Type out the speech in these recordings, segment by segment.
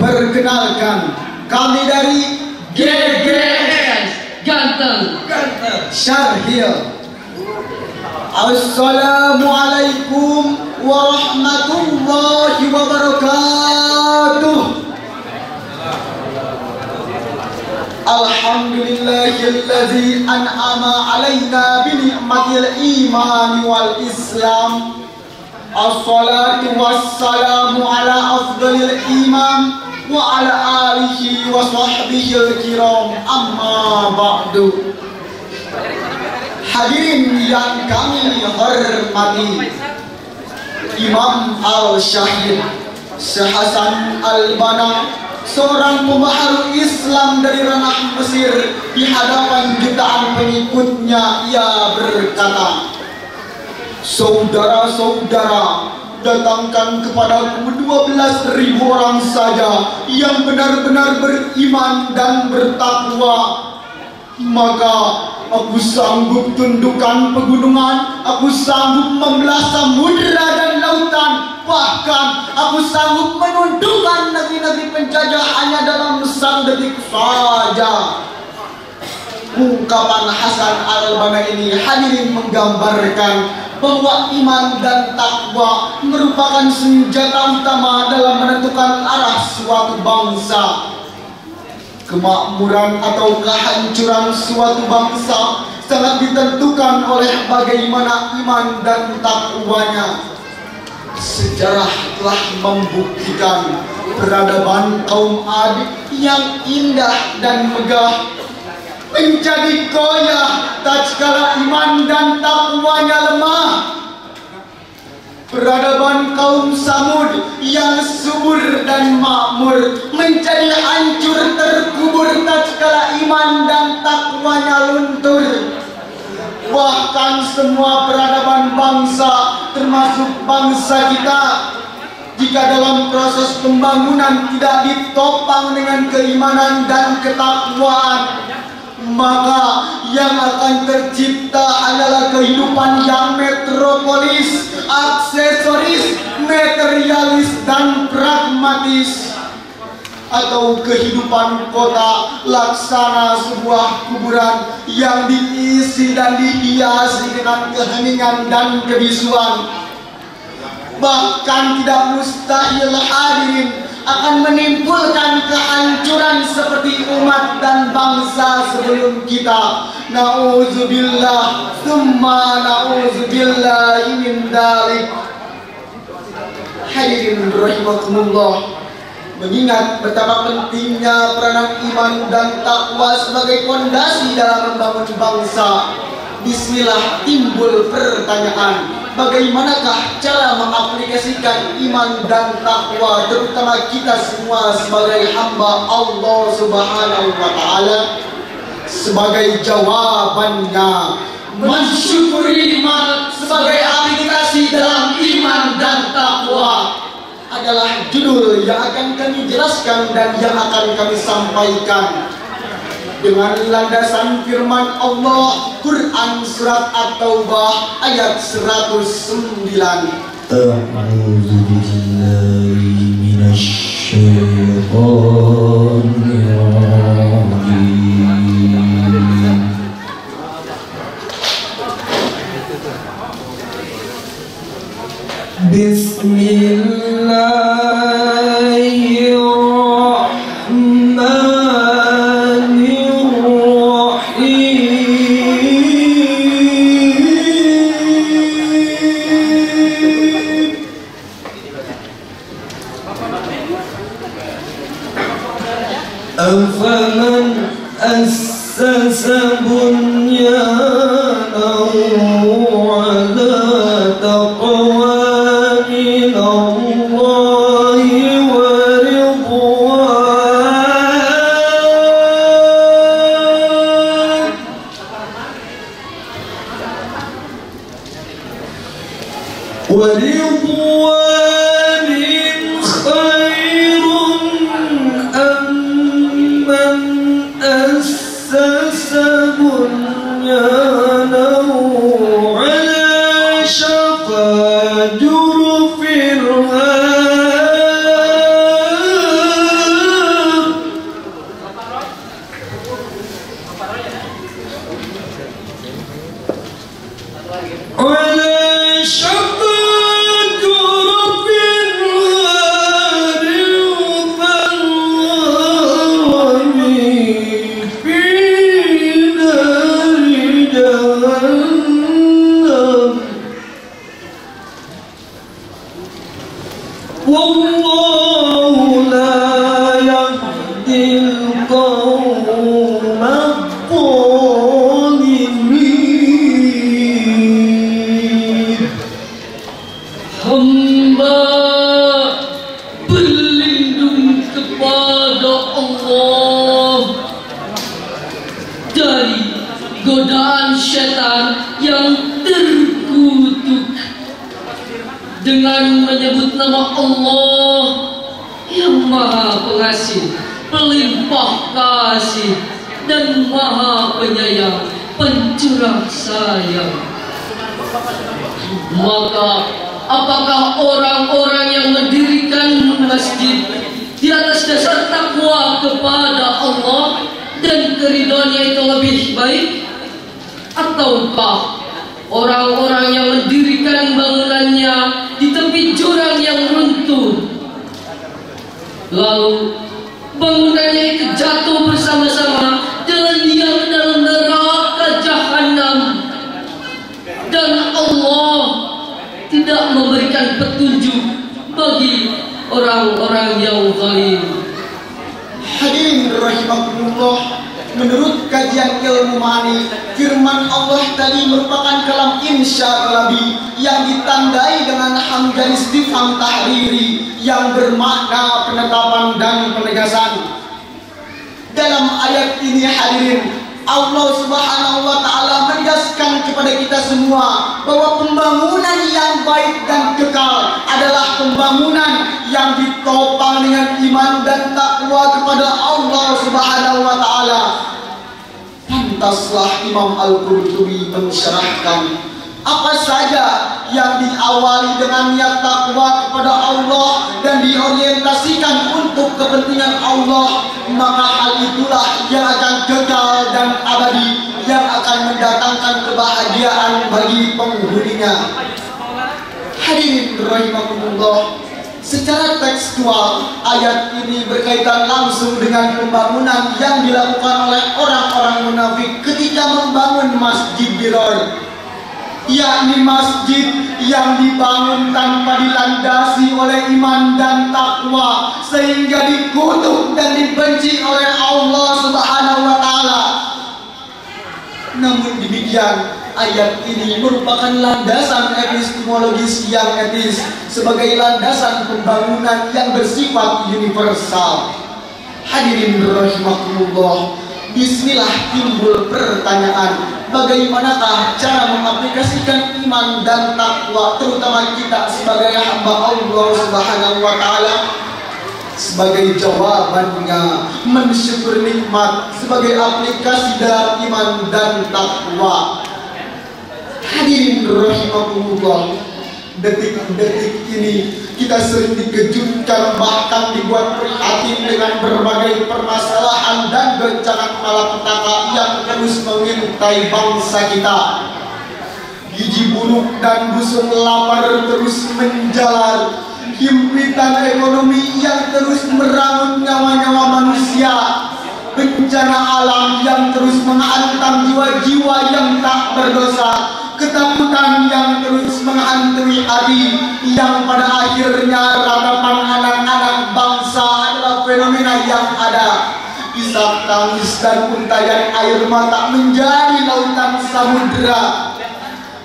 Perkenalkan, kami dari GGS Ganteng Syarhil. Assalamualaikum warahmatullahi wabarakatuh. Alhamdulillahilladzi an'ama alaina bi ni'matil iman wal islam. Assalatu wassalamu ala afdalil imam wa ala alihi wa sahbihi kiram, amma ba'du. Hadirin yang kami hormati, Imam Al-Syahid Syekh Hasan Al-Banna, seorang pembaharu Islam dari ranah Mesir, di hadapan jutaan pengikutnya ia berkata, "Saudara-saudara, datangkan kepadaku 12.000 orang saja yang benar-benar beriman dan bertakwa. Maka aku sanggup tundukkan pegunungan, aku sanggup membelah samudera dan lautan, bahkan aku sanggup menundukkan negeri-negeri penjajah hanya dalam sedetik saja." Ungkapan Hasan Al-Banna ini hadirin menggambarkan bahwa iman dan takwa merupakan senjata utama dalam menentukan arah suatu bangsa. Kemakmuran atau kehancuran suatu bangsa sangat ditentukan oleh bagaimana iman dan takwanya. Sejarah telah membuktikan peradaban kaum Ad yang indah dan megah menjadi goyah tatkala iman dan takwanya lemah. Peradaban kaum Samud yang subur dan makmur menjadi hancur terkubur tatkala iman dan takwanya luntur. Bahkan semua peradaban bangsa, termasuk bangsa kita, jika dalam proses pembangunan tidak ditopang dengan keimanan dan ketakwaan, maka yang akan tercipta adalah kehidupan yang metropolis, aksesoris, materialis, dan pragmatis, atau kehidupan kota laksana sebuah kuburan yang diisi dan dihiasi dengan keheningan dan kebisuan. Bahkan tidak mustahil hadirin akan menimbulkan kehancuran seperti umat dan bangsa sebelum kita. Na'udzubillah, tsumma na'udzubillah min dzalik. Hadirin rahimakumullah, mengingat betapa pentingnya peranan iman dan takwa sebagai fondasi dalam membangun bangsa, bismillah timbul pertanyaan, bagaimanakah cara mengaplikasikan iman dan takwa, terutama kita semua sebagai hamba Allah Subhanahu wa Ta'ala? Sebagai jawabannya, mensyukuri nikmat sebagai aplikasi dalam iman dan takwa adalah judul yang akan kami jelaskan dan yang akan kami sampaikan dengan landasan firman Allah, Quran surat At-Taubah ayat 109. A'udzu billahi minasy syaithanir rajim. أفمن أسس بنيانه على تقوى من الله ورضوان خير أم من أسس بنيانه على شفا جرف هار والله لا يهدي القوم الظالمين. Hamba berlindung kepada Allah dari godaan syaitan yang terkutuk dengan menyebut nama Allah yang Maha Pengasih, Pelimpah Kasih, dan Maha Penyayang, Pencurah Sayang. Maka apakah orang-orang yang mendirikan masjid di atas dasar takwa kepada Allah dan keridhaannya itu lebih baik, ataukah orang-orang yang mendirikan bangunannya di tepi jurang yang runtuh, lalu bangunannya itu jatuh bersama-sama dengan dia ke dalam neraka jahanam, dan Allah tidak memberikan petunjuk bagi orang-orang yang zalim. Hadirin rahimakumullah, menurut kajian ilmu ma'ani, firman Allah tadi merupakan kalam insya Arabi yang ditandai dengan hamzah istifham tahriri yang bermakna penetapan dan penegasan. Dalam ayat ini hadirin, Allah Subhanahu wa Ta'ala menegaskan kepada kita semua bahwa pembangunan yang baik dan kekal adalah pembangunan yang ditopang dengan iman dan takwa kepada Allah Subhanahu wa Ta'ala. Pantaslah Imam Al-Qurtubi mensyarahkan apa saja yang diawali dengan niat takwa kepada Allah dan diorientasikan untuk kepentingan Allah, maka hal itulah yang akan kekal dan abadi, yang akan mendatangkan kebahagiaan bagi penghuninya. Hadirin rahimakumullah, secara tekstual ayat ini berkaitan langsung dengan pembangunan yang dilakukan oleh orang-orang munafik ketika membangun Masjid Dirar, yakni masjid yang dibangun tanpa dilandasi oleh iman dan takwa, sehingga dikutuk dan dibenci oleh Allah Subhanahu wa Ta'ala. Namun demikian, ayat ini merupakan landasan epistemologis yang etis sebagai landasan pembangunan yang bersifat universal. Hadirin rahimakumullah, bismillah timbul pertanyaan, bagaimanakah cara mengaplikasikan iman dan takwa, terutama kita sebagai hamba Allah Subhanahu wa Ta'ala? Sebagai jawabannya, mensyukur nikmat sebagai aplikasi dalam iman dan takwa. Hadirin rahimakumullah, detik-detik ini kita sering dikejutkan, bahkan dibuat prihatin dengan berbagai permasalahan dan goncangan malapetaka yang terus mengintai bangsa kita. Gizi buruk dan busung lapar terus menjalar, himpitan ekonomi yang terus merangut nyawa-nyawa manusia, bencana alam yang terus menghantam jiwa-jiwa yang tak berdosa, ketakutan yang terus menghantui hati, yang pada akhirnya ratapan anak-anak bangsa adalah fenomena yang ada. Isak tangis dan untayan air mata menjadi lautan samudera.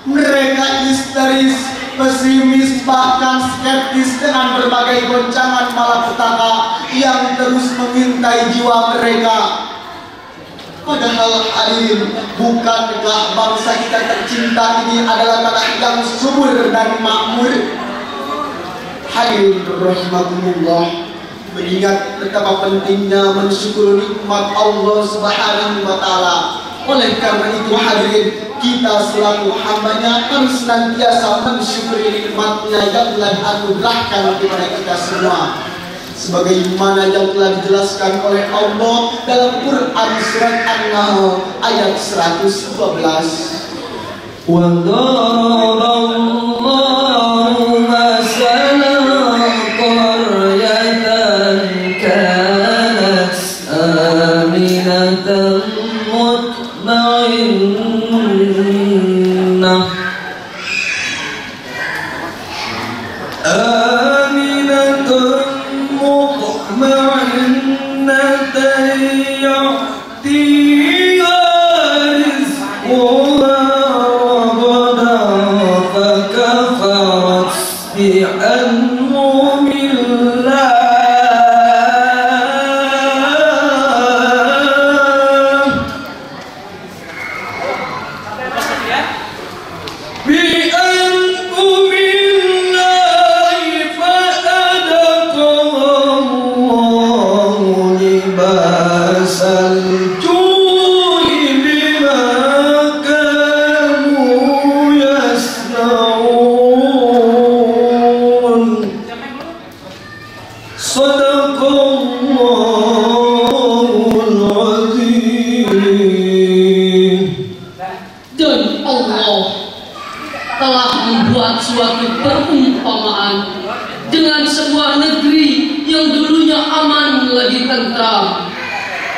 Mereka histeris, pesimis, bahkan skeptis dengan berbagai goncangan malapetaka yang terus mengintai jiwa mereka. Padahal hadirin, bukankah bangsa kita tercinta ini adalah tanah yang subur dan makmur? Hadirin rahimakumullah, mengingat betapa pentingnya mensyukur nikmat Allah Subhanahu wa Ta'ala. Oleh karena itu hadirin, kita selaku hambanya harus senantiasa mensyukuri nikmatnya yang telah dianugerahkan kepada kita semua, sebagaimana yang telah dijelaskan oleh Allah dalam Quran surat An-Nahl ayat 112. وَضَرَبَ اللَّهُ مَثَلًا قَرْيَةً كَانَتْ آمِنَةً مُطْمَئِنَّةً Dan Allah telah membuat suatu perumpamaan dengan sebuah negeri yang dulunya aman lagi tentram.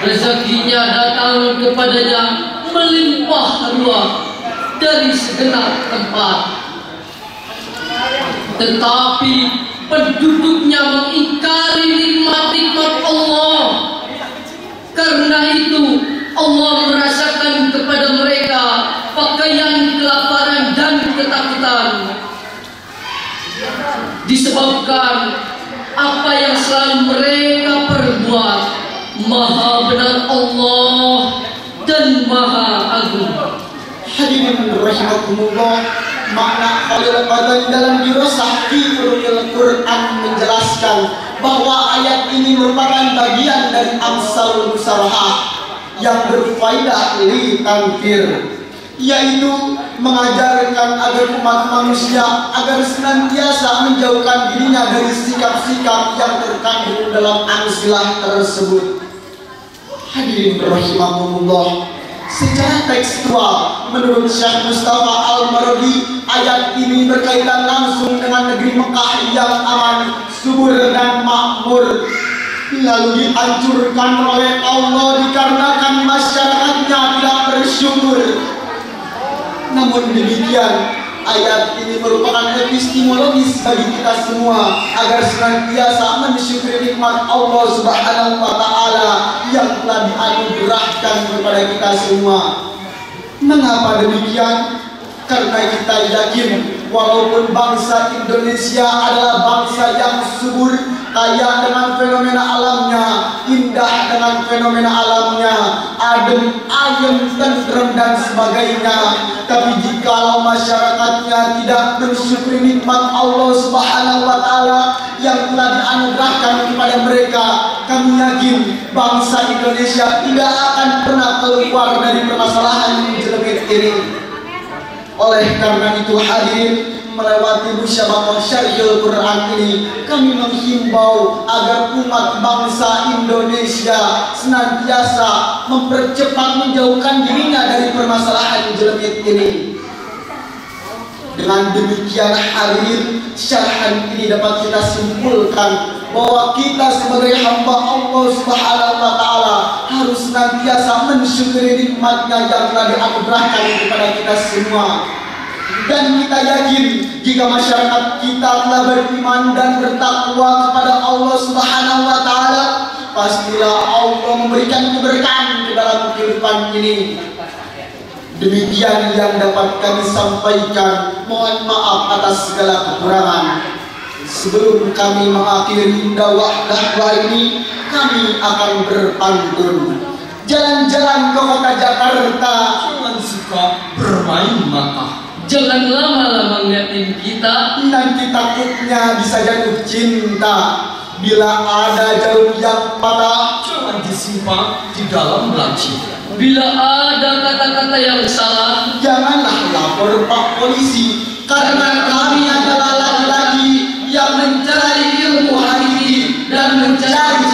Rezekinya datang kepadanya melimpah ruah dari segenap tempat. Tetapi penduduknya mengingkari nikmat-nikmat Allah. Karena itu Allah merasakan kepada mereka pakaian kelaparan dan ketakutan. Disebabkan apa yang selalu mereka perbuat. Maha benar Allah dan Maha Agung. Hadirin rahimakumullah, makna Khalil Qadhan dalam dirasah fi ulumil Quran menjelaskan bahwa ayat ini merupakan bagian dari amsalul musarahah yang berfaedah li tanfir, yaitu mengajarkan agar umat manusia agar senantiasa menjauhkan dirinya dari sikap-sikap yang terkandung dalam amsilah tersebut. Hadirin rahimakumullah, secara tekstual menurut Syekh Mustafa Al-Maradi, ayat ini berkaitan langsung dengan negeri Mekah yang aman, subur dan makmur, lalu dihancurkan oleh Allah dikarenakan masyarakatnya tidak bersyukur. Namun demikian, ayat ini merupakan epistemologis bagi kita semua agar senantiasa mensyukuri nikmat Allah Subhanahu wa Ta'ala yang telah dianugerahkan kepada kita semua. Mengapa demikian? Karena kita yakin walaupun bangsa Indonesia adalah bangsa yang subur, kaya dengan fenomena alamnya, indah dengan fenomena alamnya, adem, ayem, tentrem dan sebagainya, tapi jikalau masyarakatnya tidak bersyukur nikmat Allah Subhanahu wa Ta'ala yang telah dianugerahkan kepada mereka, kami yakin bangsa Indonesia tidak akan pernah keluar dari permasalahan yang jelekit ini. Oleh karena itu hadirin, melewati musyabaqah syarhil Quran ini, kami menghimbau agar umat bangsa Indonesia senantiasa mempercepat menjauhkan dirinya dari permasalahan jelekit ini. Dengan demikian hadirin, syarahan ini dapat kita simpulkan bahwa kita sebagai hamba Allah Subhanahu wa Ta'ala harus senantiasa mensyukuri nikmatnya yang telah dianugerahkan kepada kita semua. Dan kita yakin jika masyarakat kita telah beriman dan bertakwa kepada Allah Subhanahu wa Ta'ala, pastilah Allah memberikan keberkahan ke dalam kehidupan ini. Demikian yang dapat kami sampaikan. Mohon maaf atas segala kekurangan. Sebelum kami mengakhiri dakwah ini, kami akan berpantun. Jalan-jalan ke kota Jakarta, Jangan suka bermain mata. Jangan lama-lama ngeliatin kita, nanti takutnya bisa jatuh cinta. Bila ada jarum yang patah, jangan disimpan di dalam laci. Bila ada kata-kata yang salah, janganlah lapor Pak Polisi, karena kami adalah laki-laki yang mencari ilmu hakiki dan mencari